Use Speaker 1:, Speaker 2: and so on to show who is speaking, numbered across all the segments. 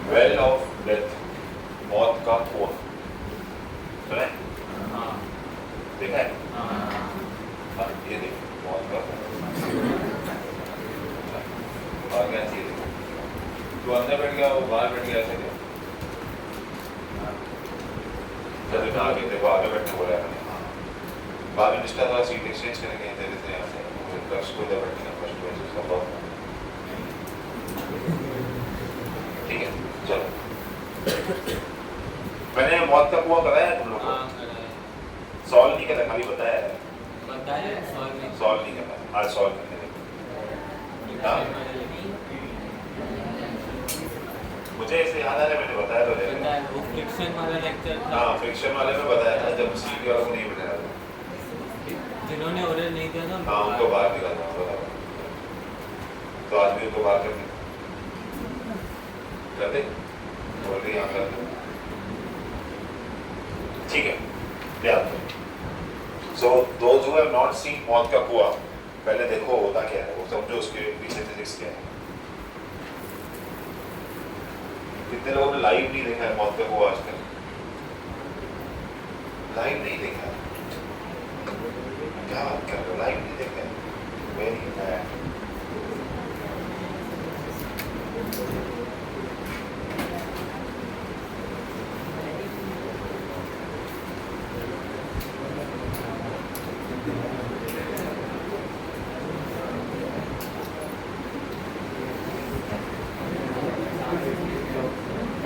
Speaker 1: Well of death, मौत का कुआं, सुना है? देखा है? हाँ, ये देखो मौत का कुआं। और क्या चीज है? तू अंदर बैठ गया, वो बाहर बैठ गया, ऐसे क्या? जैसे कहा कि देखो आगे बैठने बोला है मैंने, बाद में निष्ठा थोड़ा सीट एक्सचेंज करेंगे तेरे से यहाँ से, फर्स्ट को इधर बैठेगा, फर्स्ट को इसका बहुत, ठीक है? चलो, मैंने मौत का कुआं कराया तुम लोग को? सॉल्व नहीं करा, खाली बताया है, सॉल्व नहीं करना, आज सॉल्व करने देंगे। मुझे ऐसे याद आ रहा है, मैंने बताया तो है,
Speaker 2: वो फ्रिक्शन वाला लेक्चर था।
Speaker 1: हाँ फ्रिक्शन वाले में बताया था, जब सीटी वालों को नहीं बताया था,
Speaker 2: जिन्होंने ओरल नहीं दिया ना,
Speaker 1: हाँ उनको बाहर निकालना होगा, तो आज भी उनको बाहर करते बोल रही यहाँ करते, ठीक है? याद करो। So those who have not seen मौत का कुआं, पहले देखो होता क्या है, वो समझो उसके पीछे फिजिक्स क्या है। कितने लोगों ने लाइव नहीं देखा है मौत का कुआं आज तक? लाइव नहीं देखा है? क्या बात कर रहे हो, लाइव नहीं देखा है? Very bad.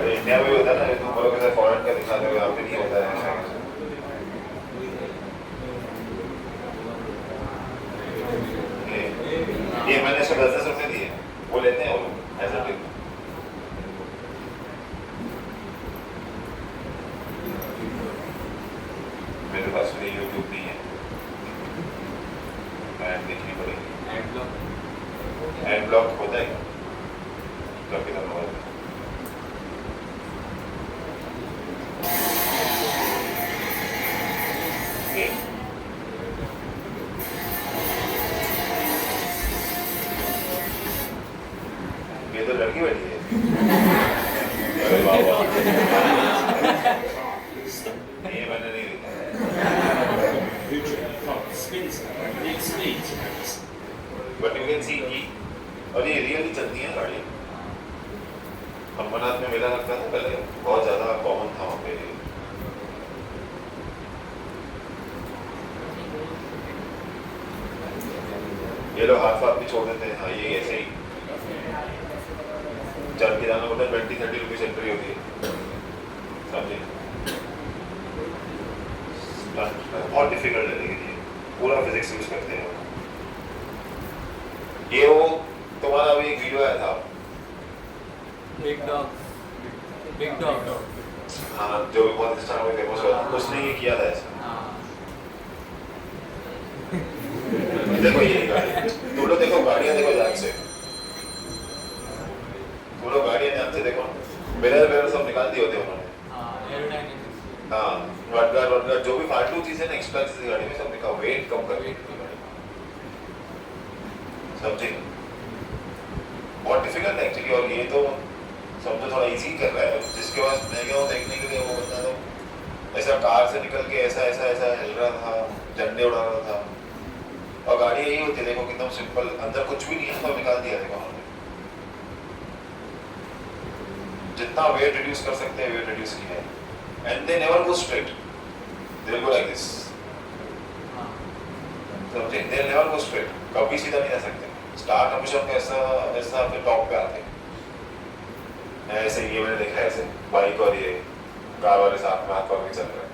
Speaker 1: इंडिया में भी होता है ना, तुम बोलोगे सर फॉरेन का दिखा दो, यहाँ पे नहीं होता है ऐसा। ये मैंने 10 रुपए दिए, वो लेते हैं वो लोग ऐसा भी। मेरे पास भी यूट्यूब नहीं है, ऐड देखनी पड़ेगी। एड ब्लॉक होता है क्या? किधर मोबाइल ये तो लड़की बैठी है। अरे वाह वाह, ये मैंने नहीं देखा। बट यू कैन सी की, और ये रियली चलती है गाड़ी। अम्बरनाथ में मेला लगता था पहले, बहुत ज्यादा कॉमन था वहाँ पे। ये लोग हाथ भी छोड़ देते हैं, हाँ ये ऐसे ही चल के जाना पड़ता है, 20-30 रुपीज एंट्री होती है, समझे? बहुत डिफिकल्ट है, लेकिन ये पूरा फिजिक्स यूज करते हैं। ये वो तुम्हारा अभी एक वीडियो आया था,
Speaker 2: बिग डॉग,
Speaker 1: हाँ जो भी बहुत इंस्टाग्राम पे फेमस हुआ, उसने ये किया था ऐसा। देखो ये गाड़ी, तुम लोग देखो गाड़ियाँ देखो ध्यान से, तुम लोग गाड़ियाँ ध्यान से देखो, मिरर सब निकाल दिए होते उन्होंने। हाँ वटगार्ड जो भी फालतू चीजें ना एक्स्ट्रा चीजें गाड़ी में सब निकाल, वेट कम कर, वेट की गाड़ी समझे? बहुत डिफिकल्ट है एक्चुअली, और ये तो समझो थोड़ा इजी कर रहा है, जिसके पास मैं गया हूँ देखने के लिए, वो बता दो ऐसा कार से निकल के ऐसा ऐसा ऐसा हिल रहा था, झंडे उड़ा रहा था, और गाड़ी यही होती है, देखो कितना सिंपल, अंदर कुछ भी नहीं है तो निकाल दिया, देखो हमने जितना वेट रिड्यूस कर सकते हैं वेट रिड्यूस किया है, and they never go straight, they will go like this, समझे? दे नेवर गो स्ट्रेट, कभी सीधा नहीं जा सकते, स्टार्ट हमेशा ऐसा ऐसा फिर टॉप पे आते हैं ऐसे। ये मैंने देखा है ऐसे, बाइक और ये कार वाले साथ में हाथ पकड़ के चल रहे हैं,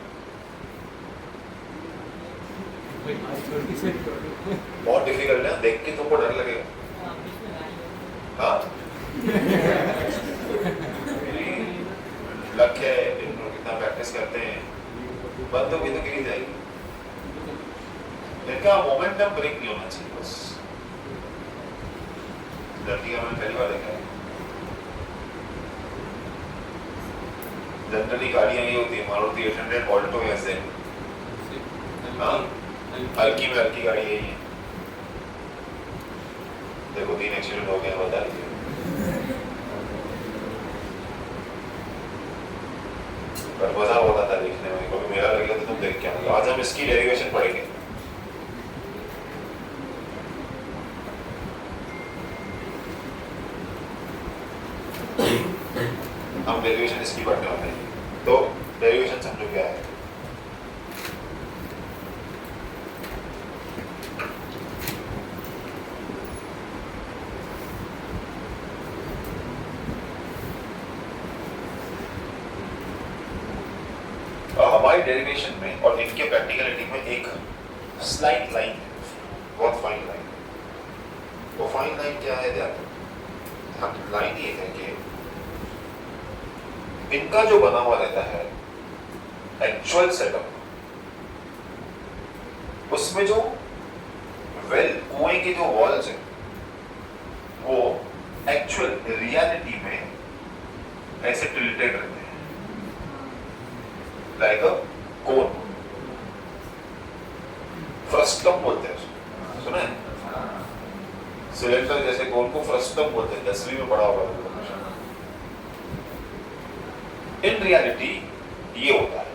Speaker 1: बहुत डिफिकल्ट है, देख के तुमको डर लगेगा। हाँ लक है, कितना प्रैक्टिस करते हैं, बंद होगी तो गिरी जाएगी, इनका मोमेंटम ब्रेक नहीं होना चाहिए बस। लड़की का मैंने पहली बार देखा है, जनरली गाड़ियाँ ये होती है मारुति 800 ऑल्टो या ज़ेन। हाँ हल्की में हल्की गाड़ी है ये। देखो 3 एक्सीडेंट हो गए बता दीजिए। पर मजा होता था देखने में, कभी मेरा लगेगा तो तुम देख के आओगे। आज हम इसकी डेरिवेशन पढ़ेंगे। हम डेरिवेशन इसकी पढ़ने वाले हैं। तो डेरिवेशन समझो क्या है। हमारी डेरिवेशन में और इनके प्रैक्टिकलिटी में एक स्लाइट लाइन है, बहुत फाइन लाइन। वो फाइन लाइन क्या है ध्यान, लाइन ये है कि इनका जो बना हुआ रहता है एक्चुअल सेटअप, उसमें जो वेल कुएं के जो वॉल्स हैं वो एक्चुअल रियलिटी में ऐसे टिल्टेड रहते हैं लाइक अ कोन। फ्रस्टम बोलते हैं उसको, सुना है? सिलेंडर जैसे कोन को फ्रस्टम बोलते हैं, 10वीं में पढ़ा होगा। इन रियलिटी ये होता है,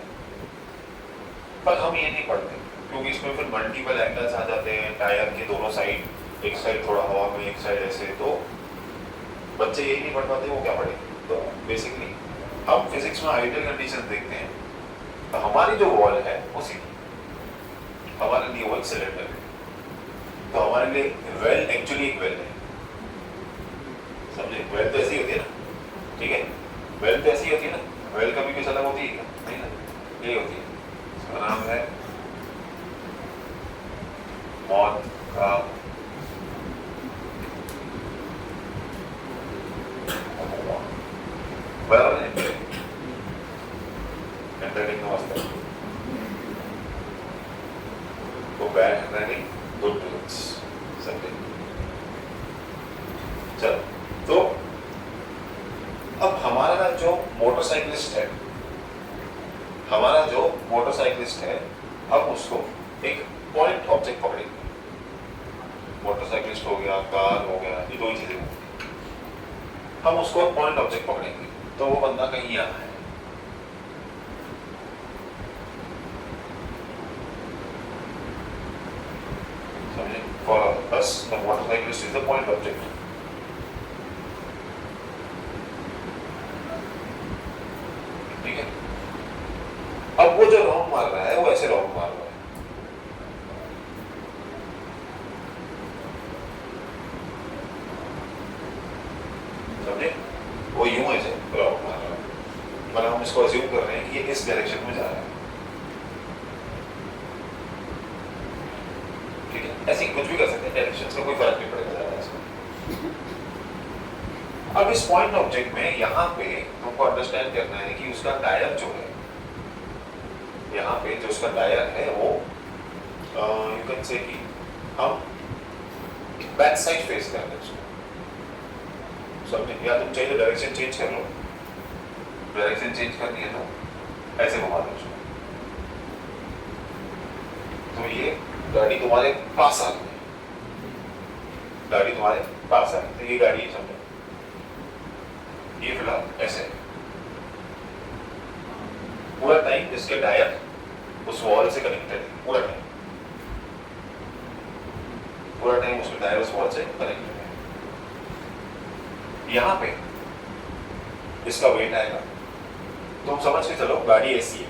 Speaker 1: पर हम ये नहीं पढ़ते क्योंकि इसमें फिर मल्टीपल एंगल्स आ जाते हैं टायर के दोनों साइड, एक साइड थोड़ा हवा में एक साइड ऐसे, तो बच्चे यही नहीं पढ़ पाते, वो क्या पढ़े। तो बेसिकली हम फिजिक्स में आइडियल कंडीशन देखते हैं, तो हमारी जो वॉल है वो सीधी, हमारे लिए वो एक सिलेंडर है, तो हमारे लिए वेल एक्चुअली एक वेल है, समझे? वेल तो ऐसी होती है ना, ठीक है? वेल तो ऐसी होती है ना, वेल कभी कुछ अलग होती है क्या? नहीं ना, यही होती है। इसका नाम है मौत का बराबर है, तो बैड हैंडराइटिंग गुड टूल्स समझे। चलो, तो अब हमारा जो मोटरसाइकिलिस्ट है, हम उसको एक पॉइंट ऑब्जेक्ट पकड़ेंगे। मोटरसाइकिलिस्ट हो गया, कार हो गया, ये दो ही चीजें होंगी। हम उसको पॉइंट ऑब्जेक्ट पकड़ेंगे, तो वो बंदा कहीं यहाँ है। समझे? For us, the motorcyclist is the point object. ठीक है? अब वो जो राउंड मार रहा है वो ऐसे राउंड मार रहा है, समझे? वो यूं ऐसे राउंड मार रहा है, मतलब हम इसको अज्यूम कर रहे हैं कि ये इस डायरेक्शन में जा रहा है। ठीक है? ऐसे कुछ भी कर सकते हैं, डायरेक्शन का कोई फर्क नहीं पड़ेगा ज्यादा इसमें। अब इस पॉइंट ऑब्जेक्ट में यहाँ पे तुमको अंडरस्टैंड करना है कि उसका टायर जो है, यहाँ पे जो उसका टायर है वो यू कैन से कि हम बैक साइड फेस कर रहे हैं उसको, समझे? या तुम चाहिए तो डायरेक्शन चेंज कर लो, डायरेक्शन चेंज करनी है तो ऐसे घुमा दो उसको, तो ये गाड़ी तुम्हारे पास आ गई, गाड़ी तुम्हारे पास आ गई, तो ये गाड़ी समझो, ये फिलहाल ऐसे पूरा टाइम इसके टायर उस वॉल से कनेक्टेड है, पूरा टाइम उसके टायर उस वॉल से कनेक्टेड है। यहाँ पे इसका वेट आएगा, तुम समझ के चलो गाड़ी ऐसी है,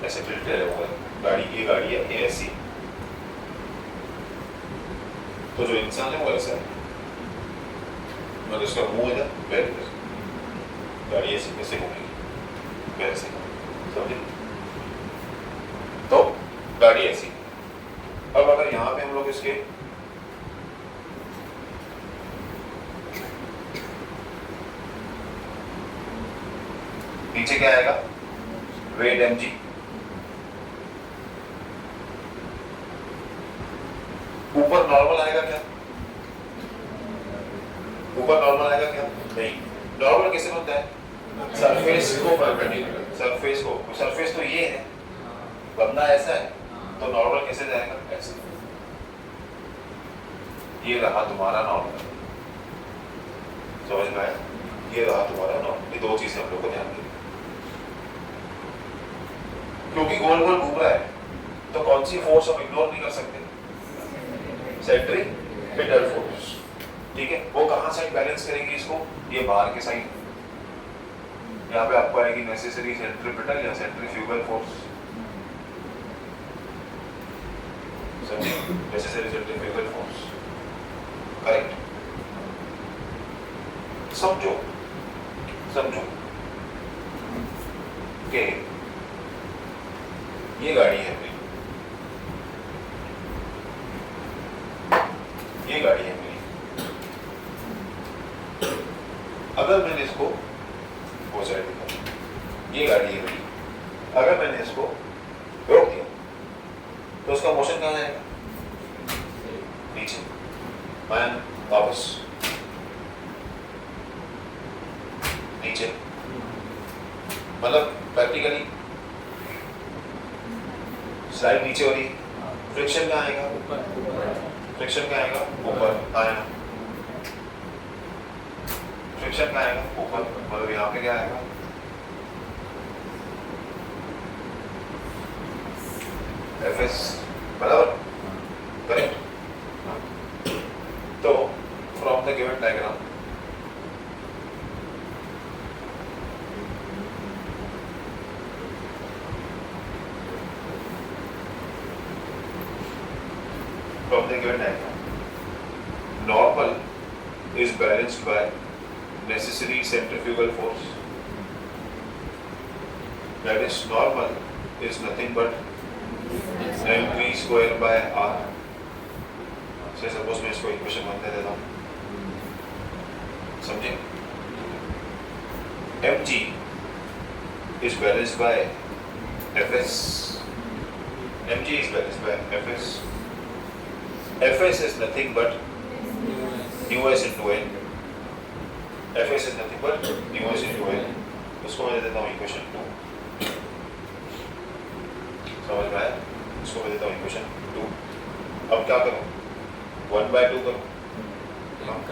Speaker 1: ऐसे टिल्टेड है वो गाड़ी, ये गाड़ी है ये ऐसी, तो जो इंसान है वो ऐसा है, मतलब इसका मुंह है पैर, गाड़ी ऐसे कैसे घूमेगी, पैर से, समझे? तो गाड़ी ऐसी। अब अगर यहाँ पे हम लोग इसके नीचे क्या आएगा, वेट mg, ऊपर नॉर्मल आएगा क्या? ऊपर नॉर्मल आएगा क्या? नहीं, नॉर्मल कैसे बनता है? सरफेस को परपेंडिकुलर, सरफेस तो ये है, बंदा ऐसा है, तो नॉर्मल कैसे जाएगा? ऐसे। ये रहा तुम्हारा नॉर्मल, समझ में आया? ये रहा तुम्हारा नॉर्मल। ये दो चीजें हम लोग को ध्यान देनी, क्योंकि गोल गोल घूम रहा है, तो कौन सी फोर्स हम इग्नोर नहीं कर सकते? सेंट्रीपिटल फोर्स, ठीक है। वो कहाँ साइड बैलेंस करेगी इसको? ये बाहर के साइड। यहाँ पे आपको आएगी नेसेसरी सेंट्रीपिटल या centrifugal force, necessary centrifugal force, correct. समझो कि ये गाड़ी है मेरी, ये गाड़ी है मेरी। अगर मैंने इसको वो साइड दिखा, ये गाड़ी है मेरी, अगर मैंने इसको रोक दिया तो उसका मोशन कहाँ आएगा? नीचे। मैं वापस नीचे, मतलब प्रैक्टिकली स्लाइड नीचे हो रही, फ्रिक्शन कहाँ आएगा? फ्रिक्शन कहाँ आएगा? ऊपर आया। फ्रिक्शन कहाँ आएगा? ऊपर, मतलब यहाँ पे क्या आएगा? एफएस, बराबर, करेक्ट। तो from the given diagram normal is balanced by necessary centrifugal force. That is, normal is nothing but mv square by r. So suppose मैं इसको इक्वेशन बनने देता हूँ, समझे? mg is balanced by fs. mg is balanced by fs. fs is nothing but us into n. fs is nothing but us into n. उसको मैं देता हूँ इक्वेशन 2, समझ में आया? इसको मैं देता हूँ इक्वेशन 2। अब क्या करूँ? 1/2 करूँ,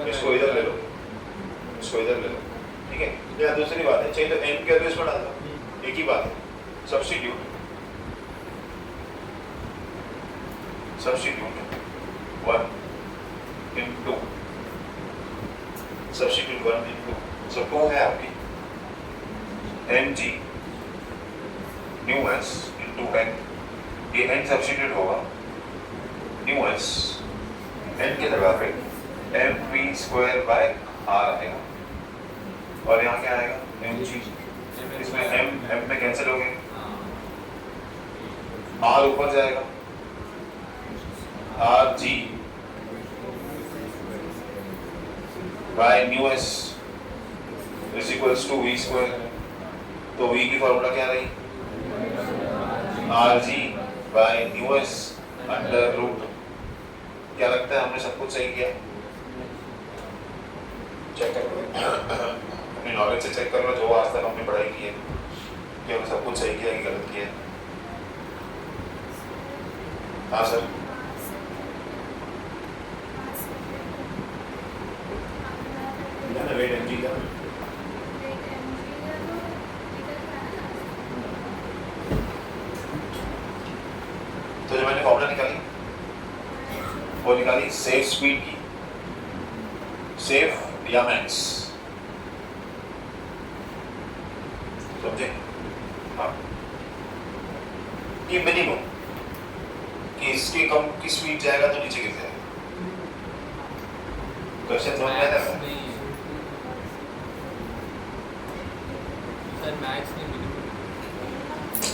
Speaker 1: इसको इधर ले लो, इसको इधर ले लो, ठीक है? या दूसरी बात है, चाहिए तो n के बेस पर डाल दो, एक ही बात है। Substitute 1 into substitute 1 into, so 2 है आपकी mg nu s into n, ये n सब्स्टिट्यूट होगा, nu s n की जगह पे mv स्क्वायर बाय r आएगा, और यहाँ क्या आएगा? mg, इसमें m में कैंसिल हो गए, r ऊपर जाएगा, rg by nu s is equals to v square। तो v की फॉर्मूला क्या रही? rg by nu s under root. क्या लगता है हमने सब कुछ सही किया? चेक कर लो, अपनी नॉलेज से चेक कर लो, जो आज तक हमने पढ़ाई की है, कि हमने सब कुछ सही किया कि गलत किया? हाँ सर, वेट mg का तो जो मैंने फॉर्मूला निकाली, वो निकाली सेफ स्पीड की, सेफ या मैक्स, समझे? हाँ, कि मिनिमम, कि इसके कम की स्पीड जाएगा तो नीचे गिर जाएगा। क्वेश्चन समझ में आया था?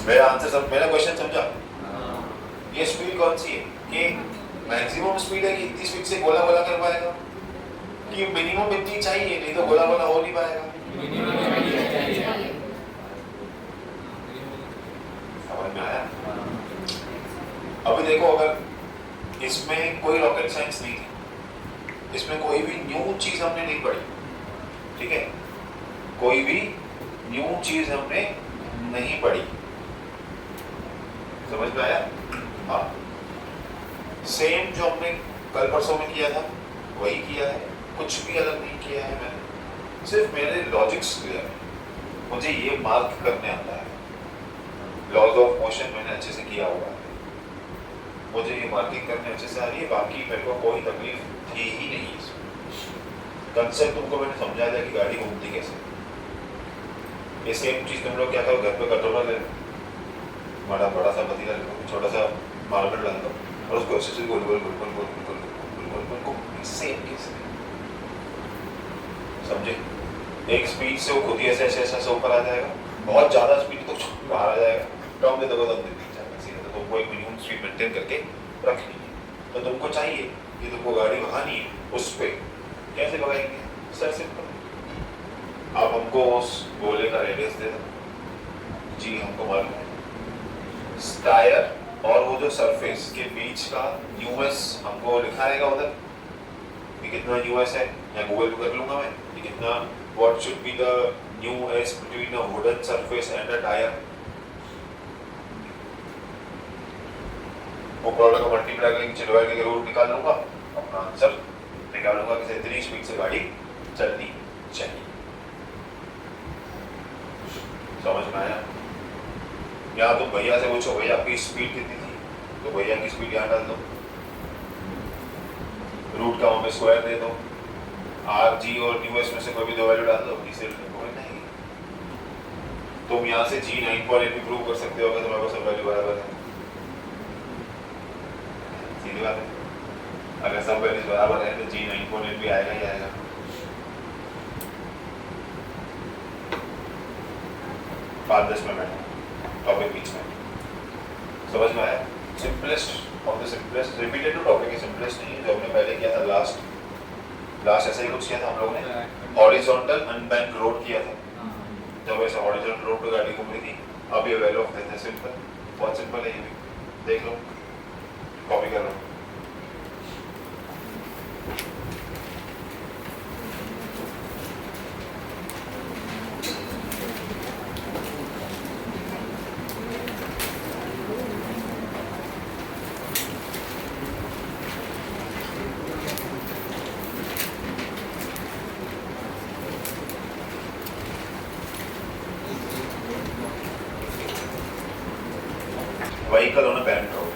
Speaker 1: मेरा आंसर सब, मेरा क्वेश्चन समझा? ये स्पीड कौन सी है? कि मैक्सिमम स्पीड है कि इतनी स्पीड से गोला गोला कर पाएगा, कि मिनिमम इतनी चाहिए, नहीं तो गोला गोला हो नहीं पाएगा। समझ में आया? अभी देखो, अगर इसमें कोई रॉकेट साइंस नहीं थी, इसमें कोई भी न्यू चीज हमने नहीं पढ़ी, ठीक है? कोई भी न्यू चीज हमने नहीं पढ़ी। समझ में आया? हाँ, सेम जो हमने कल परसों में किया था वही किया है, कुछ भी अलग नहीं किया है मैंने, सिर्फ मेरे लॉजिक्स क्लियर है, मुझे ये मार्क करने आता है, लॉज ऑफ मोशन मैंने अच्छे से किया हुआ है, मुझे ये मार्किंग करने अच्छे से आ रही है, बाकी मेरे को कोई तकलीफ थी ही नहीं इसमें। कंसेप्ट तुमको मैंने समझा दिया कि गाड़ी घूमती कैसे। ये सेम चीज़ तुम लोग क्या करो, घर पे कटोरा ले लो, बड़ा सा पतीला ले लो, छोटा सा मार्बल डाल दो और उसको अच्छे से गोल गोल गोल गोल गोल गोल गोल गोल गोल गोल सेम कैसे, समझे? एक स्पीड से वो खुद ही ऐसे ऐसे ऐसे ऊपर आ जाएगा, बहुत ज़्यादा स्पीड तो बाहर आ जाएगा, टर्म में दबा दम दे जाएगा सीधा। तो तुमको एक मिनिमम स्पीड मेंटेन करके रखनी है। तो तुमको चाहिए कि तुमको गाड़ी भगानी है, उस पर कैसे भगाएंगे? सर सिंपल, आप हमको उस गोले का रेडियस दे दो, जी हमको मालूम है, टायर और वो जो सरफेस के बीच का यूएस हमको लिखा रहेगा उधर कि कितना यूएस है, या गूगल पे कर लूंगा मैं कि कितना, what should be the new S between a wooden surface and a tyre. वो प्रॉब्लम को मल्टीप्लाई करके चिलवा के रूट निकाल लूंगा, अपना आंसर निकाल लूंगा कि इतनी स्पीड से गाड़ी चलनी चाहिए। समझ में आया? या तुम भैया से पूछो भैया आपकी स्पीड कितनी थी, तो भैया की स्पीड यहाँ डाल दो, रूट का वहाँ पे स्क्वायर दे दो, आर जी और न्यू एस में से कोई भी दो वैल्यू डाल दो, इसे कोई नहीं। तुम यहाँ से जी 9.8 भी प्रूव कर सकते हो अगर तुम्हारे पास सब वैल्यू बराबर है, सीधी बात है। अगर सब वैल्यूज बराबर है तो जी 9.8 भी आएगा ही आएगा। पाँच 10 मिनट टॉपिक बीच में, समझ में आया? Simplest of the simplest, repeated to topic है, सिंपलेस्ट नहीं है। जो हमने पहले किया था लास्ट ऐसा ही कुछ किया था हम लोगों ने, हॉरिजॉन्टल अनबैंक रोड किया था, जब ऐसा हॉरिजॉन्टल रोड पे गाड़ी घूम रही थी। अब ये वैल्यू ऑफ देते हैं, सिंपल, बहुत सिंपल है ये भी, देख लो, कॉपी कर लो। Vehicle on a bent road.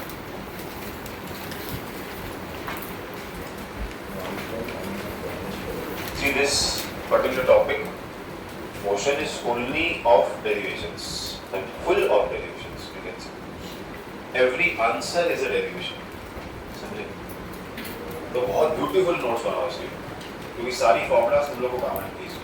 Speaker 1: See this particular topic, motion is only of derivations, full of derivations, you can say. Every answer is a derivation. समझे? तो बहुत ब्यूटीफुल नोट्स बनाओ इसके, क्योंकि सारी फॉर्मूलाज हम लोग को काम आएंगी इसमें।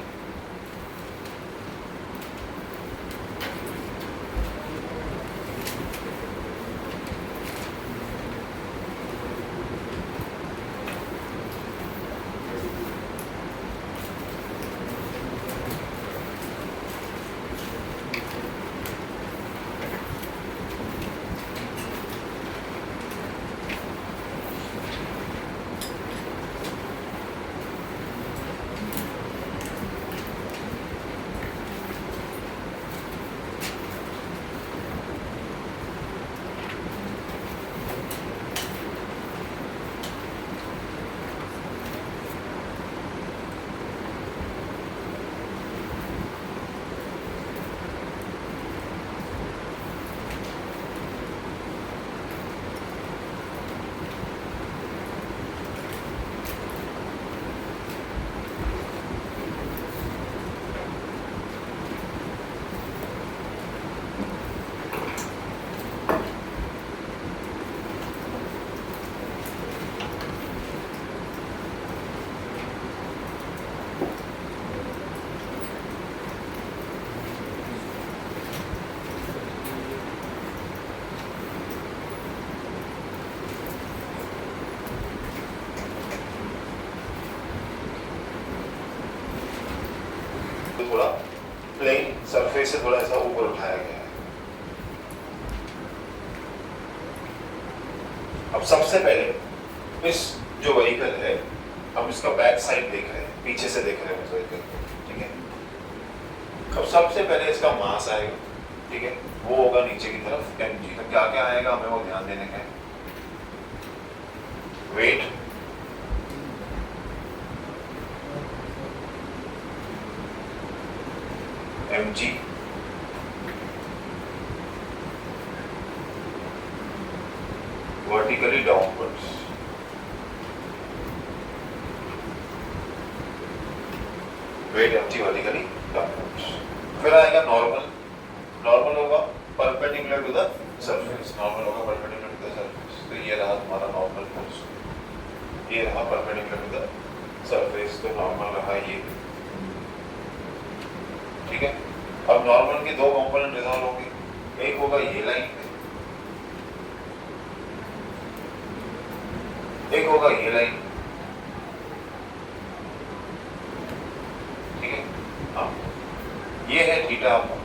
Speaker 1: थोड़ा प्लेन सरफेस से थोड़ा ऐसा ऊपर उठाया गया है। अब सबसे पहले इस जो व्हीकल है, हम इसका बैक साइड देख रहे हैं, पीछे से देख रहे हैं इस व्हीकल को, ठीक है? अब सबसे पहले इसका मास आएगा, ठीक है, वो होगा नीचे की तरफ mg। तो क्या क्या आएगा हमें वो ध्यान देने का है। Weight, mg, vertically downwards, weight mg vertically downwards. फिर आएगा नॉर्मल, नॉर्मल होगा perpendicular to the surface, normal होगा परपेंडिकुलर टू द सरफेस। तो ये रहा तुम्हारा नॉर्मल फोर्स, ये रहा परपेंडिकुलर टू द सरफेस, तो नॉर्मल रहा ये, ठीक है। अब नॉर्मल के दो कंपोनेंट रिजॉल्व होंगे, एक होगा ये लाइन पे, एक होगा ये लाइन, ठीक है। हाँ, ये है थीटा आपका,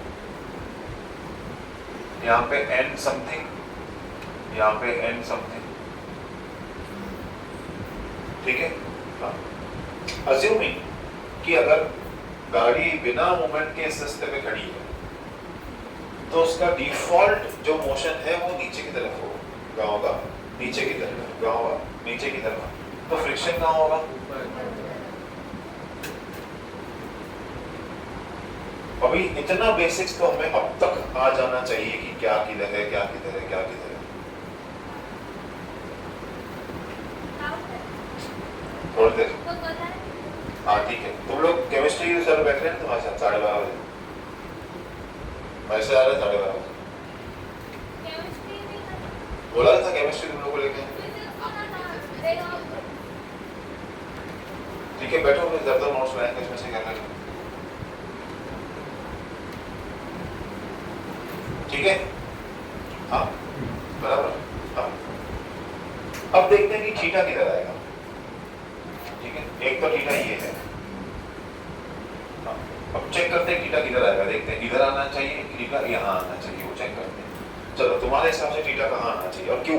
Speaker 1: यहाँ पे n समथिंग, यहाँ पे n समथिंग, ठीक है। हाँ, अज्यूमिंग कि अगर गाड़ी बिना मोमेंट के इस रास्ते पे खड़ी है तो उसका डिफॉल्ट जो मोशन है वो नीचे की तरफ होगा, होगा नीचे की तरफ, होगा नीचे की तरफ। तो फ्रिक्शन कहाँ होगा? अभी इतना बेसिक्स तो हमें अब तक आ जाना चाहिए कि क्या किधर है, क्या किधर है, क्या किधर है। थोड़ी देर, हाँ ठीक है। तुम लोग केमिस्ट्री सर बैठ रहे हैं तुम्हारे साथ 12:30 बजे, वैसे आ रहे 12:30 बजे। बोला था केमिस्ट्री तुम लोग को लेके, ठीक है बैठो, फिर ज्यादा नोट्स लाएंगे इसमें से क्या लेंगे, ठीक है। हाँ बराबर। हाँ अब देखते हैं कि थीटा किधर आएगा, ठीक है। एक तो थीटा ये है, हाँ अब चेक करते हैं थीटा किधर आएगा, देखते हैं इधर आना चाहिए कि थीटा यहाँ आना चाहिए, वो चेक करते हैं। चलो तुम्हारे हिसाब से थीटा कहाँ आना चाहिए और क्यों,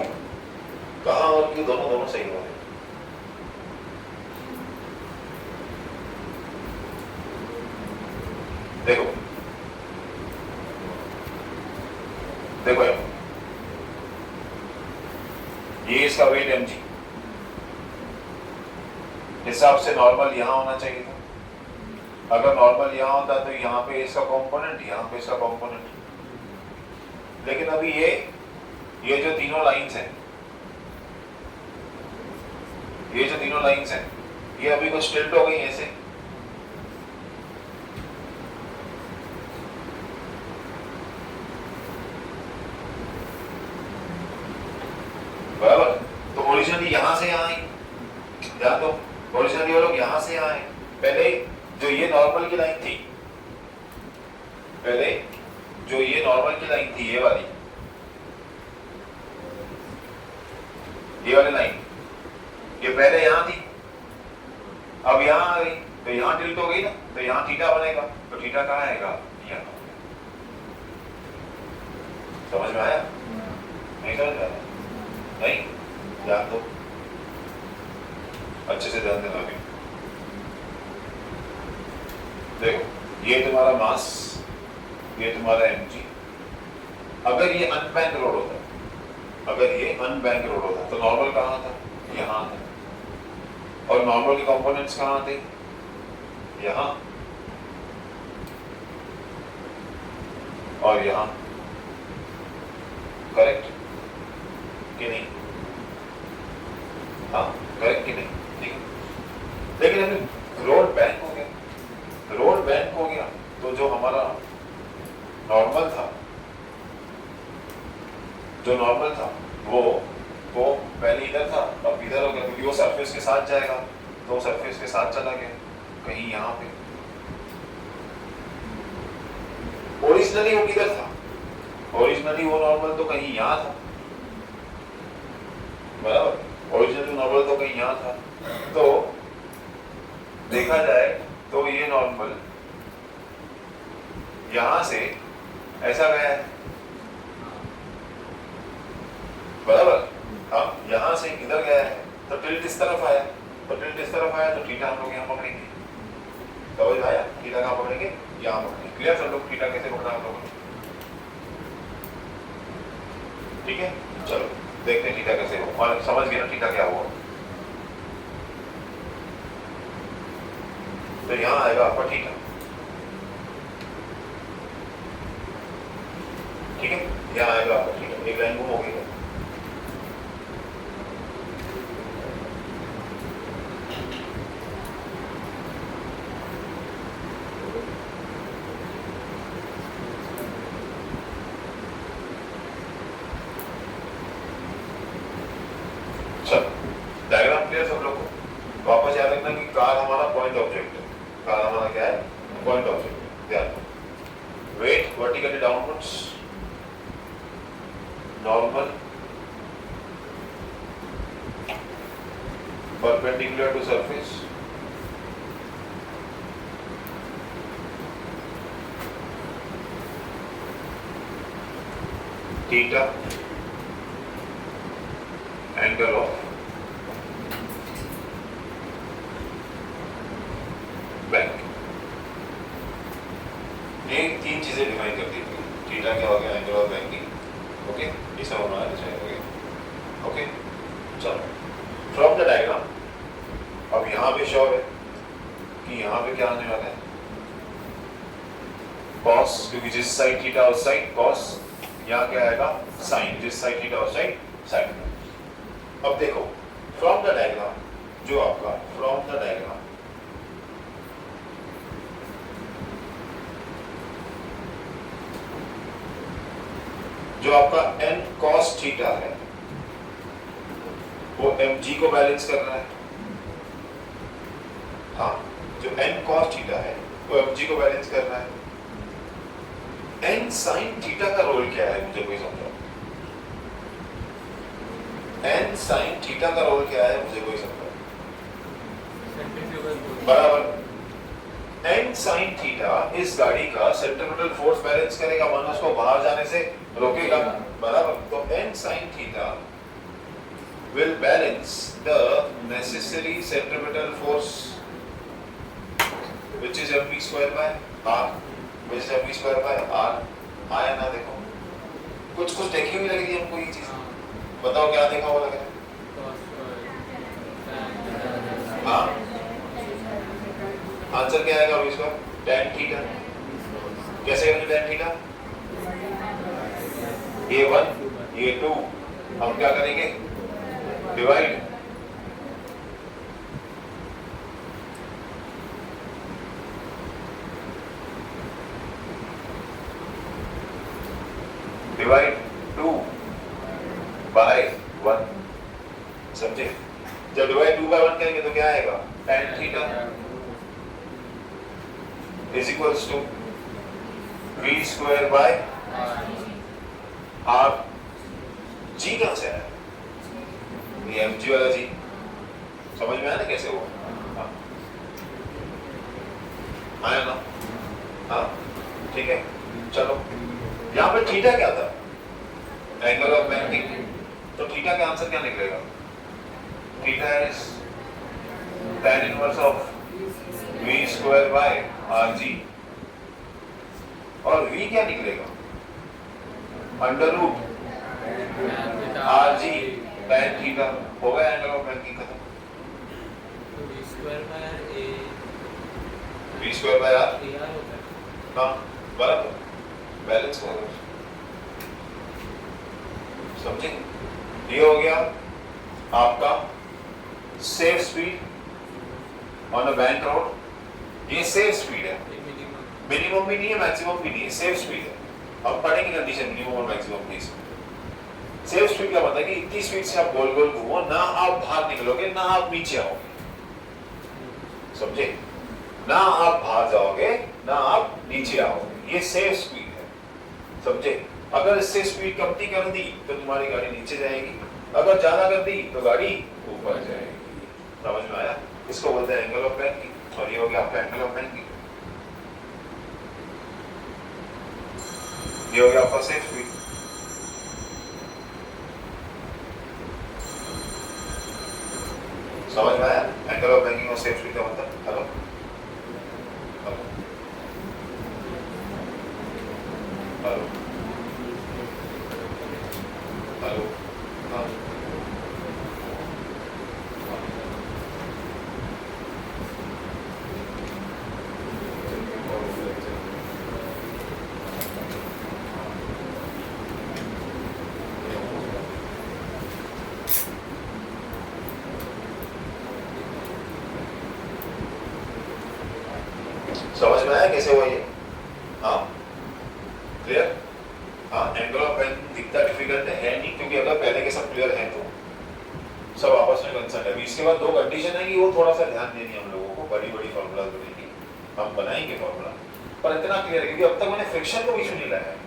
Speaker 1: कहाँ और क्यों, दोनों दोनों सही हो रहे हैं। देखो देखो ये इसका वेट mg, हिसाब से नॉर्मल यहाँ होना चाहिए था। अगर नॉर्मल यहाँ होता तो यहाँ पे इसका कंपोनेंट, यहाँ पे इसका कंपोनेंट। लेकिन अभी ये जो तीनों लाइंस हैं, ये जो तीनों लाइंस हैं, ये अभी कुछ टिल्ट हो गई ऐसे, बराबर। तो ओरिजिनली यहाँ से यहाँ आई, ध्यान दो, ओरिजिनली वो लोग यहाँ से यहाँ आए। पहले जो ये नॉर्मल की लाइन थी, पहले जो ये नॉर्मल की लाइन थी, ये वाली लाइन, ये पहले यहाँ थी, अब यहाँ आ गई, तो यहाँ टिल्ट हो गई ना, तो यहाँ थीटा बनेगा। तो थीटा कहाँ आएगा? यहाँ। समझ में आया? नहीं समझ में आया? नहीं, ध्यान दो, अच्छे से ध्यान देना। अभी देखो ये तुम्हारा मास, ये तुम्हारा mg। अगर ये अनबैंक रोड होता, अगर ये अनबैंक रोड होता तो नॉर्मल कहाँ था? यहाँ था। और नॉर्मल के कंपोनेंट्स कहाँ थे? यहाँ और यहाँ, करेक्ट कि नहीं? हाँ करेक्ट कि नहीं? ठीक है। लेकिन अभी रोड बैंक हो गया, रोड बैंक हो गया तो जो हमारा नॉर्मल था, जो नॉर्मल था वो पहले इधर था, अब इधर हो गया, क्योंकि वो सरफेस के साथ जाएगा, तो सरफेस के साथ चला गया कहीं यहाँ पे। ओरिजिनली वो किधर था? ओरिजिनली वो नॉर्मल तो कहीं यहाँ था, बराबर। ओरिजिनली नॉर्मल तो कहीं यहाँ था। तो देखा जाए तो ये नॉर्मल यहाँ से ऐसा गया है, बराबर। हाँ यहाँ से इधर गया है, तो टिल्ट इस तरफ आया, तो टिल्ट इस तरफ आया तो थीटा हम लोग यहाँ पकड़ेंगे। समझ में आया? थीटा कहाँ पकड़ेंगे? यहाँ पकड़े। क्लियर सब लोग? थीटा कैसे पकड़ा हम लोगों ने? ठीक है, चलो देखते हैं थीटा कैसे हो। और समझ गए ना थीटा क्या हुआ? तो यहाँ आएगा आपका थीटा। ठीक है, यहाँ आएगा आपका थीटा। एक लाइन गुम हो गई है। चलो डायग्राम क्लियर सब लोग को? वापस याद रखना कि कार हमारा पॉइंट ऑब्जेक्ट है। कार हमारा क्या है? पॉइंट ऑब्जेक्ट है। ध्यान दो। Weight vertically downwards, normal, perpendicular to surface, theta, angle of bank। ये तीन चीजें डिफाइन कर दी थी। थीटा क्या हो गया? Angle of banking. ओके, ये सब हमारा डिसाइड हो गया। ओके, चलो फ्रॉम द डायग्राम अब यहाँ पे श्योर है कि यहाँ पे क्या आने वाला है? कॉस, क्योंकि जिस साइड थीटा उस साइड कॉस। यहाँ क्या आएगा? साइन, जिस साइड थीटा उस साइड साइन। अब देखो फ्रॉम द डायग्राम, जो आपका फ्रॉम द डायग्राम जो आपका n cos थीटा है वो mg को बैलेंस कर रहा है। हाँ, जो n cos थीटा है वो mg को बैलेंस कर रहा है। n sin थीटा का रोल क्या है? मुझे कोई समझाओ। n sin थीटा का रोल क्या है? मुझे कोई समझाओ। बराबर, n sin थीटा इस गाड़ी का सेंट्रीपिटल फोर्स बैलेंस करेगा, मानो उसको बाहर जाने से रोकेगा। बराबर, तो n sin theta will balance the necessary centripetal force which is mv square by r, which is mv square by r। आया ना? देखो कुछ कुछ देखी हुई लगी हमको ये चीज। बताओ क्या देखा हुआ लग रहा है? हाँ, आंसर क्या आएगा अभी इसका? tan theta. कैसे करेंगे tan थीटा? ये 1 ये 2, हम क्या करेंगे? डिवाइड। Divide 2 by 1। समझे? जब डिवाइड 2 बाय 1 करेंगे तो क्या आएगा? tan theta is equals to v square by r। g कहां से आया? ये mg वाला g। समझ में आया ना कैसे हुआ? हाँ, आया ना? हाँ, ठीक है। चलो यहाँ पे थीटा क्या था? Angle of banking. तो थीटा का आंसर क्या निकलेगा? Theta is tan inverse of v square by rg। और v क्या निकलेगा? Under root rg tan theta. हो गया एंगल ऑफ बैंकिंग खत्म।
Speaker 2: v square by a
Speaker 1: v square by r।
Speaker 2: होता है।
Speaker 1: हाँ, बराबर, बैलेंस हो गया। समझे? ये हो गया आपका safe speed on a bank road. ये सेफ स्पीड है, मिनिमम भी नहीं है मैक्सिमम भी नहीं है, सेफ स्पीड है। अब पढ़ेंगे कंडीशन मिनिमम और मैक्सिमम की। सेफ स्पीड का मतलब कि इतनी स्पीड से आप गोल गोल घूमो, ना आप बाहर निकलोगे ना आप नीचे आओगे। समझे? ना आप बाहर जाओगे ना आप नीचे आओगे, ये सेफ स्पीड है। समझे? अगर इससे स्पीड कमती कर दी तो तुम्हारी गाड़ी नीचे जाएगी, अगर ज्यादा कर दी तो गाड़ी ऊपर जाएगी। समझ में आया? इसको बोलते हैं एंगल ऑफ बैंकिंग। और ये हो गया आपका एंगल ऑफ बैंकिंग। ये हो गया आपका सेफ स्पीड। समझ में आया? एंगल ऑफ बैंकिंग और सेफ स्पीड का मतलब? हेलो, हेलो हेलो हाँ समझ में आया कैसे हुआ ये? हाँ क्लियर? हाँ एंगल ऑफ बैंकिंग दिखता डिफिकल्ट है नहीं, क्योंकि अगर पहले के सब क्लियर हैं तो सब आपस में कंसर्न है। अभी इसके बाद दो कंडीशन है कि वो थोड़ा सा ध्यान देनी है हम लोगों को, बड़ी बड़ी फॉर्मूला बनेगी, हम बनाएंगे फॉर्मूला, पर इतना क्लियर है क्योंकि अब तक मैंने फ्रिक्शन को इशू नहीं लाया है।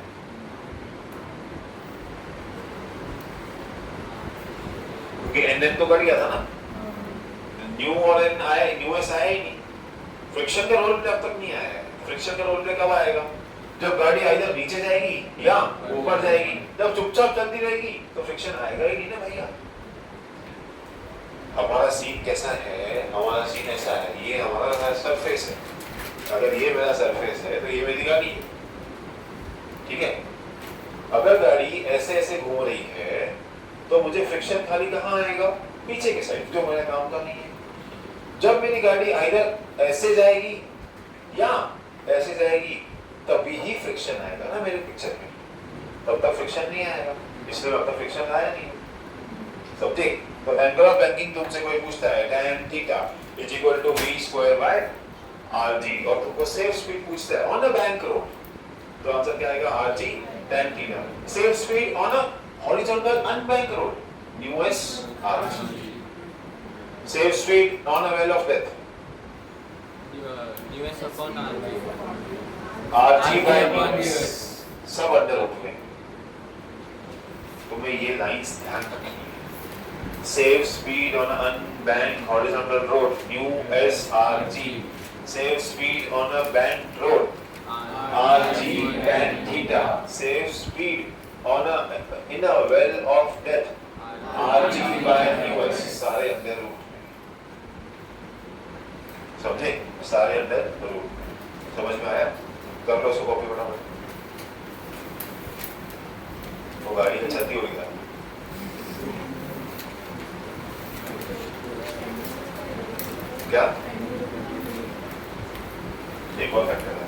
Speaker 1: क्योंकि एन एन तो कट गया था ना, न्यू और एन आया, न्यू एस आया ही नहीं, फ्रिक्शन का रोल प्ले अब तक नहीं आया है। फ्रिक्शन का रोल प्ले कब आएगा? जब गाड़ी इधर नीचे जाएगी या ऊपर जाएगी। जब चुपचाप चलती रहेगी तो फ्रिक्शन आएगा ही नहीं ना भैया। हमारा सीन कैसा है? हमारा सीन ऐसा है, ये हमारा सरफेस है, अगर ये मेरा सरफेस है तो ये मेरी गाड़ी है, ठीक है। अगर गाड़ी ऐसे ऐसे घूम रही है तो मुझे फ्रिक्शन खाली कहाँ आएगा? पीछे के साइड, जो मेरा काम का नहीं है। जब मेरी गाड़ी इधर ऐसे जाएगी या ऐसे जाएगी तभी ही फ्रिक्शन आएगा ना मेरे पिक्चर में, तब तक फ्रिक्शन नहीं आएगा, इसलिए अब तक फ्रिक्शन आया नहीं। समझे? तो एंगल ऑफ बैंकिंग तुमसे कोई पूछता है tan theta is equal to v square by rg, और तुमको सेफ स्पीड पूछता है ऑन अ बैंक रोड, तो आंसर क्या आएगा? rg tan theta. Safe speed on a horizontal unbank road, mu s rg। Safe speed on a well of death,
Speaker 2: US upon RG
Speaker 1: rg by mu s, सब under root में। तुम्हें ये lines ध्यान रखनी है। Save speed on an unbanked horizontal road, nu s rg. Save speed on a banked road, rg tan theta. Save speed on a in a well of death, rg by nu s. सारे under root में, समझे? सारे under root में, समझ में आया? कर लो उसको कॉपी बनाओ। वो गाड़ी की क्षति हो गई। क्या एक और फैक्टर है,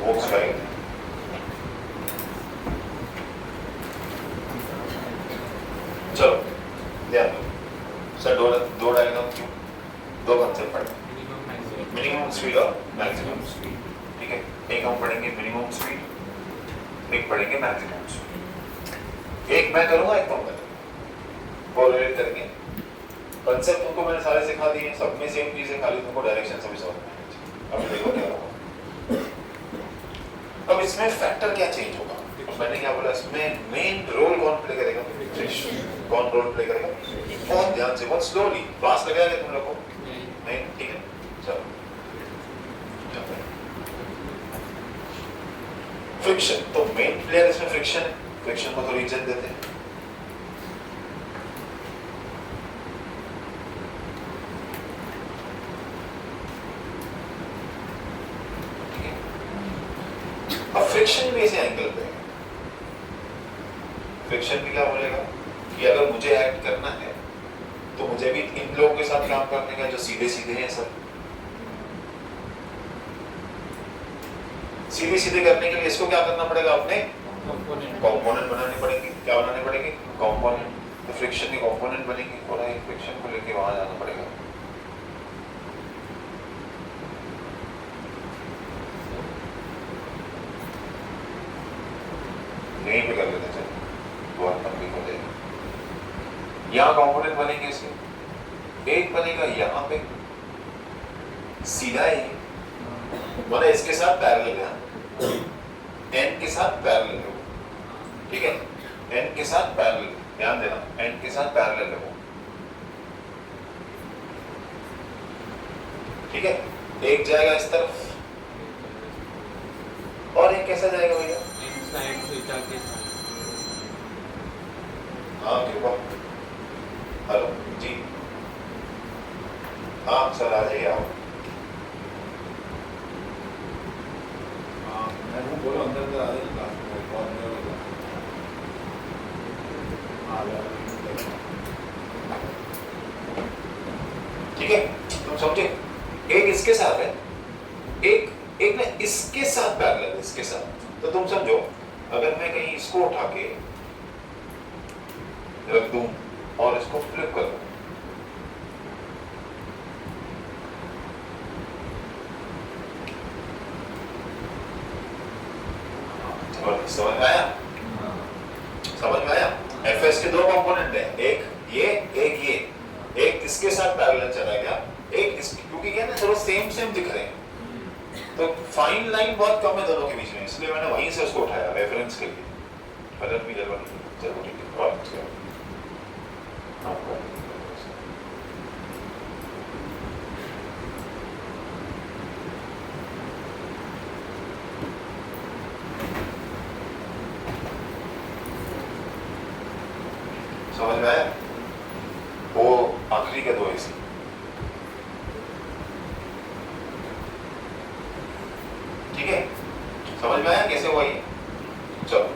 Speaker 1: Volkswagen। चलो ध्यान दो सर, दो डायग्राम क्यों? दो कंसेप्ट पढ़े, मिनिमम स्पीड और मैक्सिमम स्पीड, ठीक है। एक हम पढ़ेंगे मिनिमम स्पीड, एक पढ़ेंगे मैक्सिमम स्पीड। एक मैं करूंगा, एक तुम करोगे, कोरिलेट करेंगे। कंसेप्ट तुमको मैंने सारे सिखा दिए, सब में सेम चीज है, खाली तुमको डायरेक्शन से भी समझ में आना। अब देखो क्या होगा। अब इसमें फैक्टर क्या चेंज होगा? मैंने क्या बोला, इसमें मेन रोल कौन प्ले करेगा? कौन रोल प्ले करेगा? बहुत ध्यान से, बहुत स्लोली। क्लास लगाया तुम लोग को? नहीं, ठीक है, चलो। फ्रिक्शन, तो मेन प्लेयर इसमें फ्रिक्शन है, फ्रिक्शन को तो रीजन देते हैं। अब फ्रिक्शन भी ऐसे एंगल पे है। फ्रिक्शन भी क्या बोलेगा कि अगर मुझे एक्ट करना है तो मुझे भी इन लोगों के साथ काम करने का, जो सीधे सीधे हैं सब। सीधे सीधे करने के लिए इसको क्या करना पड़ेगा? अपने कंपोनेंट बनाने पड़ेंगे। क्या बनाने पड़ेंगे? कंपोनेंट। तो फ्रिक्शन के कंपोनेंट बनेंगे, और फ्रिक्शन को लेके वहां जाना पड़ेगा। यहीं पे कर लेते हैं, बहुत लंबी हो जाएगी। यहाँ कंपोनेंट बनेंगे इसके, एक बनेगा यहाँ पे सीधा ही, माने इसके साथ पैरेलल है, एन के साथ पैरेलल है, ठीक है। एन के साथ पैरेलल, ध्यान देना, एन के साथ पैरेलल है वो, ठीक है। एक जाएगा इस तरफ और एक कैसा जाएगा भैया?
Speaker 2: साइन थीटा के साथ।
Speaker 1: हाँ कृपा, हेलो जी, हाँ सर आ जाइए आप। हाँ मैं वो बोलो अंदर आ जाइए क्लास में, बहुत देर हो गया। आ गया। ठीक है, तुम समझे? एक इसके साथ है, एक ना इसके साथ पैरेलल है, इसके साथ। तो तुम समझो, अगर मैं कहीं इसको उठा के रख दूं और इसको फ्लिप कर दूं, समझ में आया? समझ में आया? एफएस के दो कंपोनेंट हैं, एक ये, एक ये। एक इसके साथ पैरेलल चला गया, एक इस, क्योंकि क्या ना थोड़ा सेम दिख रहे हैं, तो फाइन लाइन बहुत कम है दोनों के बीच में, इसलिए मैंने वहीं से उसको उठाया रेफरेंस के लिए। बदल भी जरूर नहीं, चलो ठीक है, और समझ में आया? वो आखिरी के दो ऐसी। ठीक है, समझ में आया कैसे हुआ ये? चलो,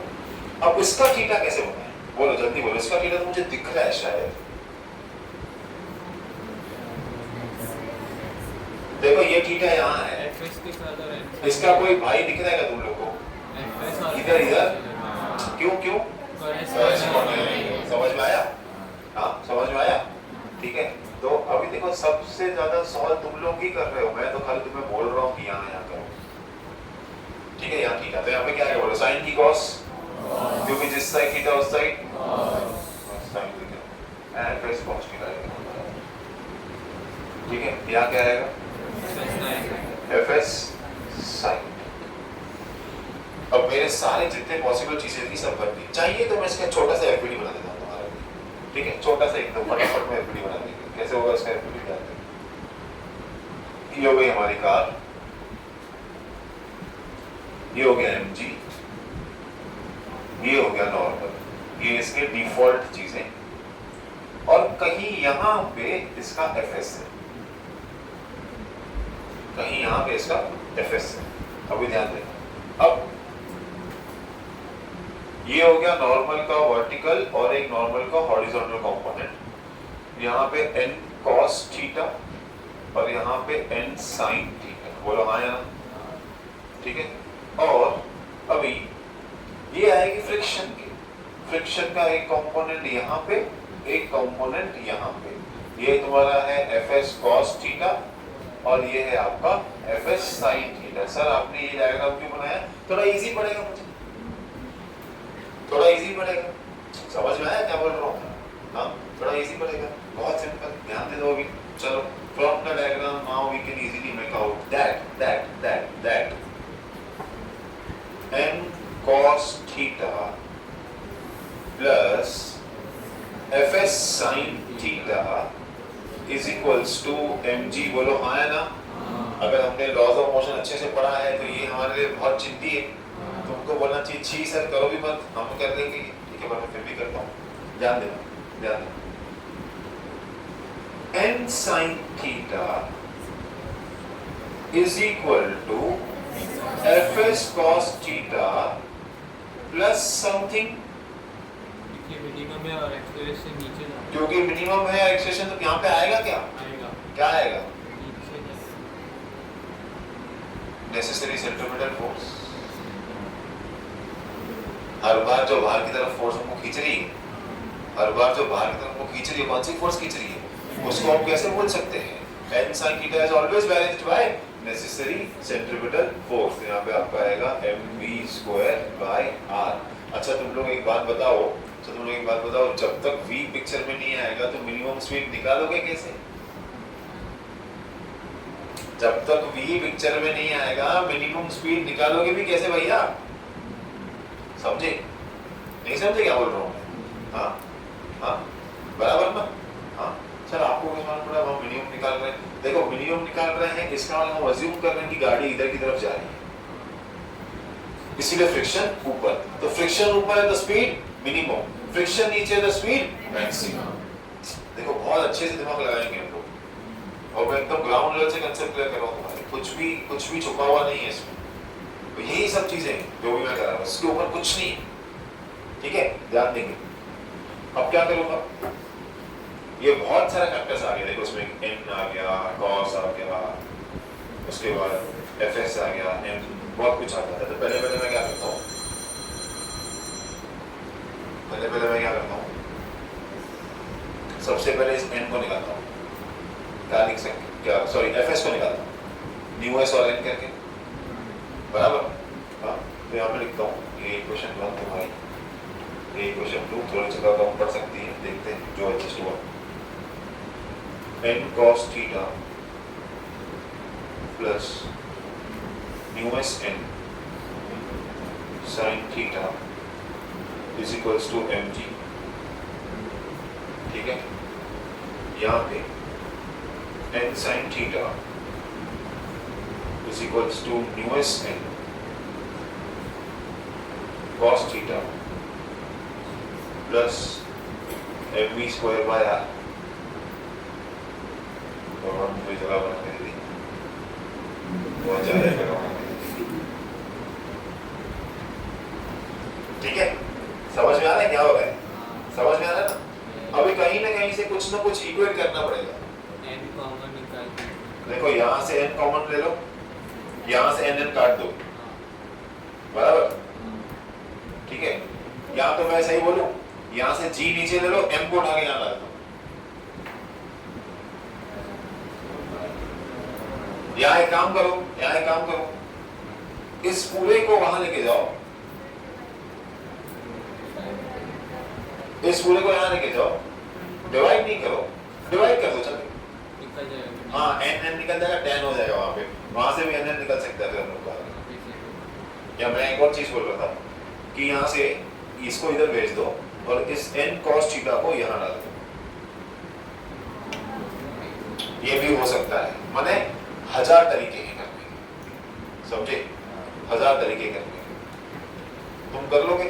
Speaker 1: अब इसका थीटा कैसे बना है? बोलो जल्दी बोलो, इसका थीटा तो मुझे दिख रहा है शायद। देखो ये थीटा यहाँ है,
Speaker 2: एफएस के साथ और
Speaker 1: इसका कोई भाई दिख रहा है क्या तुम लोग को?
Speaker 2: एफएस और
Speaker 1: इधर क्यों क्यों?
Speaker 2: कॉरेस्पॉन्डिंग।
Speaker 1: समझ में आया? हाँ समझ में आया? ठीक है, तो अभी देखो सबसे ज्यादा सवाल तुम लोग ही कर रहे हो, मैं तो खाली तुम्हें बोल रहा हूँ कि यहाँ करो। ठीक है, यहाँ थीटा, तो यहाँ पे क्या है बोलो, साइन की कॉस, क्योंकि जिस साइड थीटा उस साइड साइन थीटा, एंड फिर कॉस थीटा। ठीक है, यहाँ क्या आएगा? FS sine. अब मेरे सारे जितने पॉसिबल चीजें थी सब बन गई, चाहिए तो मैं इसका छोटा सा एफपीडी बना देता हूँ तुम्हारे लिए। ठीक है, छोटा सा एकदम फटाफट में एफपीडी बना देंगे। कैसे होगा इसका एफपीडी जानते हैं? ये हो गई हमारी कार, ये हो गया एमजी, ये हो गया नॉर्मल, ये इसके डिफॉल्ट चीजें, और कहीं यहाँ पे इसका एफएस है, कहीं यहाँ पे इसका एफएस है। अभी ध्यान देना, अब ये हो गया नॉर्मल का वर्टिकल और एक नॉर्मल का हॉरिजॉन्टल कंपोनेंट। यहाँ पे n cos थीटा और यहाँ पे n sin थीटा, बोलो हाँ या ना? ठीक है, और अभी ये आएगी फ्रिक्शन की, फ्रिक्शन का एक कंपोनेंट यहाँ पे, एक कंपोनेंट यहाँ पे। ये तुम्हारा है fs cos थीटा और ये है आपका fs sin थीटा। सर आपने ये डायग्राम क्यों बनाया? थोड़ा इजी पड़ेगा मुझे, थोड़ा इजी पड़ेगा। समझ में आया क्या बोल रहा हूँ? हाँ थोड़ा इजी पड़ेगा, बहुत सिंपल, ध्यान दे दो अभी। चलो, from the diagram now we can easily make out that n cos theta plus fs sin theta is equals to mg। बोलो हाँ है ना? अगर हमने लॉज ऑफ मोशन अच्छे से पढ़ा है तो ये हमारे लिए बहुत चिंती है। तुमको बोलना चाहिए छी सर करो भी मत, हम कर देंगे। ठीक है, मैं फिर भी करता हूँ, ध्यान देना, ध्यान देना। n sin theta is equal to fs cos theta plus something,
Speaker 2: minimum है और एक्सेलरेशन नीचे जाएगा,
Speaker 1: क्योंकि मिनिमम है एक्सेलरेशन, तो यहाँ पे आएगा क्या?
Speaker 2: आएगा
Speaker 1: क्या आएगा?
Speaker 2: नीचे जाएगा।
Speaker 1: Necessary centripetal force. हर बार जो बाहर की तरफ फोर्स हमको खींच रही है, हर बार जो बाहर की तरफ हमको खींच रही है, कौन सी फोर्स खींच रही है? उसको हम कैसे बोल सकते हैं? n sin theta is always balanced bye necessary centripetal force. यहाँ पे आपका आएगा mv²/r। अच्छा तुम लोग एक बात बताओ, जब तक v पिक्चर में नहीं आएगा तो मिनिमम स्पीड निकालोगे कैसे? जब तक v पिक्चर में नहीं आएगा मिनिमम स्पीड निकालोगे भी कैसे भैया? समझे? नहीं समझे क्या बोल रहा हूँ? हाँ हाँ बराबर ना? हाँ सर आपको किस मालूम पड़ा हम मिनिमम निकाल रहे हैं? देखो मिनिमम निकाल रहे हैं, इसका मतलब हम अज्यूम कर रहे हैं कि गाड़ी इधर की तरफ जा रही है, इसीलिए फ्रिक्शन ऊपर, तो फ्रिक्शन ऊपर है तो स्पीड मिनिमम, फ्रिक्शन नीचे है तो स्पीड मैक्सिमम। देखो बहुत अच्छे से दिमाग लगाएंगे हम लोग, और मैं एकदम ग्राउंड लेवल से कंसेप्ट क्लियर कर रहा हूँ तुम्हारे, कुछ भी छुपा हुआ नहीं है इसमें, तो यही सब चीजें जो भी मैं कर रहा हूँ इसके ऊपर कुछ नहीं, ठीक है, ध्यान देंगे। अब क्या करूँगा, ये बहुत सारे फैक्टर्स आ गए, देखो इसमें n आ गया, cos आ गया, उसके बाद fs आ गया, n बहुत कुछ आता है। तो पहले मैं क्या करता हूँ, सबसे पहले इस n को निकालता हूँ, क्या लिख सकते क्या, सॉरी fs को निकालता हूँ, न्यू s और n करके, बराबर। हाँ, तो यहाँ पे लिखता हूँ ये इक्वेशन 1 तुम्हारी, ये इक्वेशन 2 थोड़ी जगह कम पड़ सकती है, देखते हैं जो एडजस्ट हुआ। n cos theta plus nu s n sin theta is equals to mg, ठीक है। यहाँ पे n sin theta is equals to nu s n cos theta plus mv square by r, और हम कोई जगह बना के दी बहुत ज्यादा लगाना, ठीक है, समझ में आ रहा है क्या हो रहा है, समझ में आ रहा है ना। अभी कहीं ना कहीं से कुछ ना कुछ इक्वेट करना पड़ेगा,
Speaker 2: n कॉमन निकाल के,
Speaker 1: देखो यहाँ से n कॉमन ले लो, यहाँ से n काट दो, बराबर, ठीक है। यहाँ तो मैं सही बोलूं, यहाँ से g नीचे ले लो, m को उठा के यहाँ ला दो, यहाँ एक काम करो, इस पूरे को वहां लेके जाओ, इस पूरे को यहाँ लेके जाओ, डिवाइड नहीं करो, डिवाइड कर दो, चलो
Speaker 2: निकल जाएगा।
Speaker 1: हाँ, n निकल जाएगा, tan हो जाएगा वहां पे, वहां से भी n निकल सकता है फिर हम लोग का। या मैं एक और चीज बोल रहा था कि यहाँ से इसको इधर भेज दो और इस n cos थीटा को यहाँ डाल दो, ये भी हो सकता है, माने 1000 तरीके हैं करने के, समझे, 1000 तरीके करने के, तुम कर लोगे।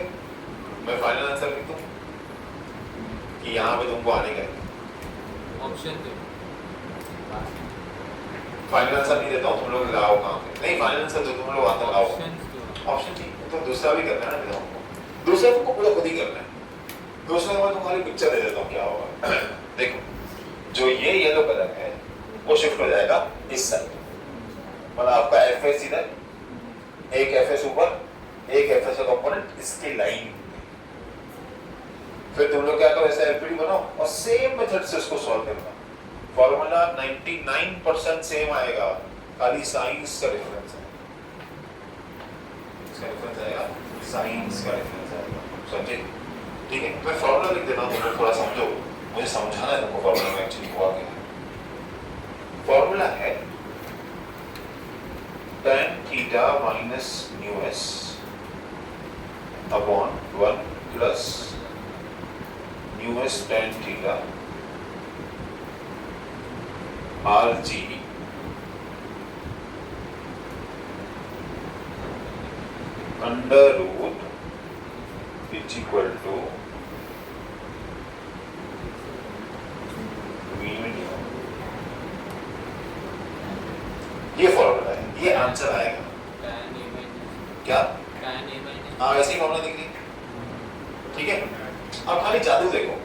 Speaker 1: मैं फाइनल आंसर लिख दूं कि यहाँ पे तुमको आने का,
Speaker 2: ऑप्शन दो,
Speaker 1: फाइनल आंसर नहीं देता हूँ, तुम लोग लगाओ कहाँ पे, नहीं फाइनल आंसर जो तुम लोग आता लगाओ, ऑप्शन ठीक, तो दूसरा भी करना है ना, दूसरा तुमको पूरा खुद ही करना है, दूसरे में तुम्हारी पिक्चर दे देता हूँ क्या होगा। देखो जो ये येलो कलर है वो शिफ्ट हो जाएगा इस साइड, मतलब आपका एफएस इधर, एक एफएस ऊपर, एक एफएस का कंपोनेंट इसकी लाइन, फिर तुम लोग क्या करो, ऐसा एलपीडी बनाओ और सेम मेथड से उसको सॉल्व करना, फॉर्मूला 99% सेम आएगा, खाली साइंस का डिफरेंस है, इसका डिफरेंस आएगा, साइंस का डिफरेंस आएगा, समझे, ठीक है। मैं फॉर्मूला लिख देता हूँ, तुम लोग थोड़ा समझो, मुझे समझाना है तुमको फॉर्मूला में एक्चुअली हुआ क्या है। फॉर्मूला है tan theta minus nu s upon 1 plus nu s tan theta rg under root is equal to ये फॉर्मूला है, ये आंसर आएगा क्या, हाँ ऐसे ही फॉर्मूला दिख रही, ठीक है। अब खाली जादू देखो,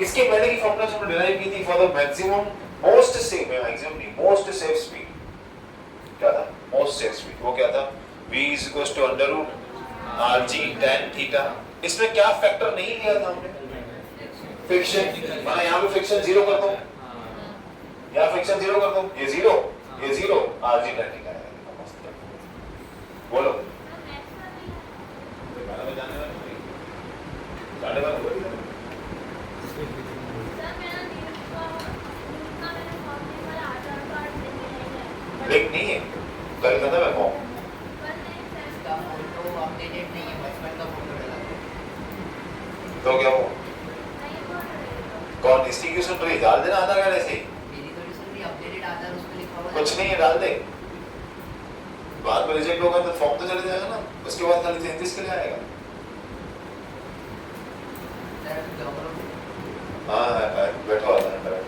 Speaker 1: इसके पहले की फॉर्मूला जो हमने डिराइव की थी for the maximum most safe, maximum नहीं, मोस्ट सेफ स्पीड, क्या था मोस्ट सेफ स्पीड, वो क्या था, v is equals to under root rg tan theta, इसमें क्या फैक्टर नहीं लिया था हमने, फ्रिक्शन, माना यहाँ पे फ्रिक्शन 0 कर दो, यहाँ फ्रिक्शन 0 कर दो, ये 0 rg tan theta है, बोलो लिंक नहीं है, कल कहता मैं कहूँ तो क्या हो, कौन इसकी क्यों सुन रही, डाल देना आधा घंटे से, कुछ नहीं है, डाल दे, बाद में रिजेक्ट होगा तो फॉर्म तो चले जाएगा ना, उसके बाद खाली 33 के लिए आएगा। हाँ बैठो आधा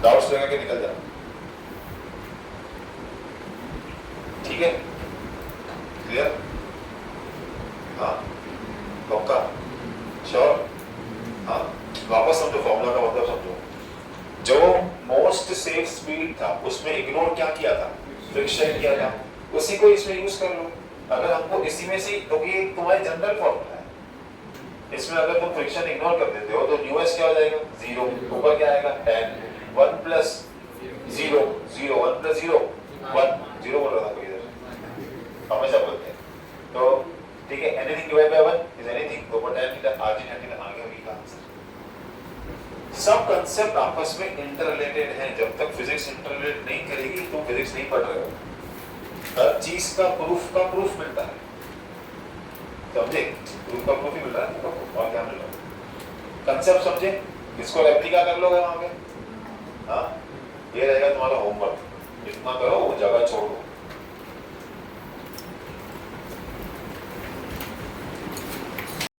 Speaker 1: डाउट्स लगा के निकल जा, ठीक है, क्लियर? हाँ पक्का, श्योर? हाँ वापस समझो, फॉर्मूला का मतलब समझो। जो मोस्ट सेफ स्पीड था उसमें इग्नोर क्या किया था, फ्रिक्शन किया था, उसी को इसमें यूज कर लो। अगर हमको इसी में से, तो ये तुम्हारी जनरल फॉर्मूला है, इसमें अगर तुम फ्रिक्शन इग्नोर कर देते हो तो न्यूएस क्या हो जाएगा, 0, ऊपर क्या आएगा 10, 1 प्लस 0, 0, 1 प्लस 0, 1, 0 बोल रहा था कोई इधर, हमेशा बोलते हैं, तो ठीक है, anything divide by 1 is anything, तो बट tan थीटा आ गया वी का आंसर। सब कांसेप्ट आपस में इंटररिलेटेड हैं, जब तक फिजिक्स इंटररिलेट नहीं करेगी तो फिजिक्स नहीं पढ़ रहे हो। हर चीज का प्रूफ मिलता है, समझे? प्रूफ का प्रूफ ही मिल रहा है तो और क्या मिल रहा है, कांसेप्ट समझे, इसको रेप्लिका कर लोगे वहां पे। हाँ ये रहेगा तुम्हारा होमवर्क, इतना करो वो जगह छोड़ो।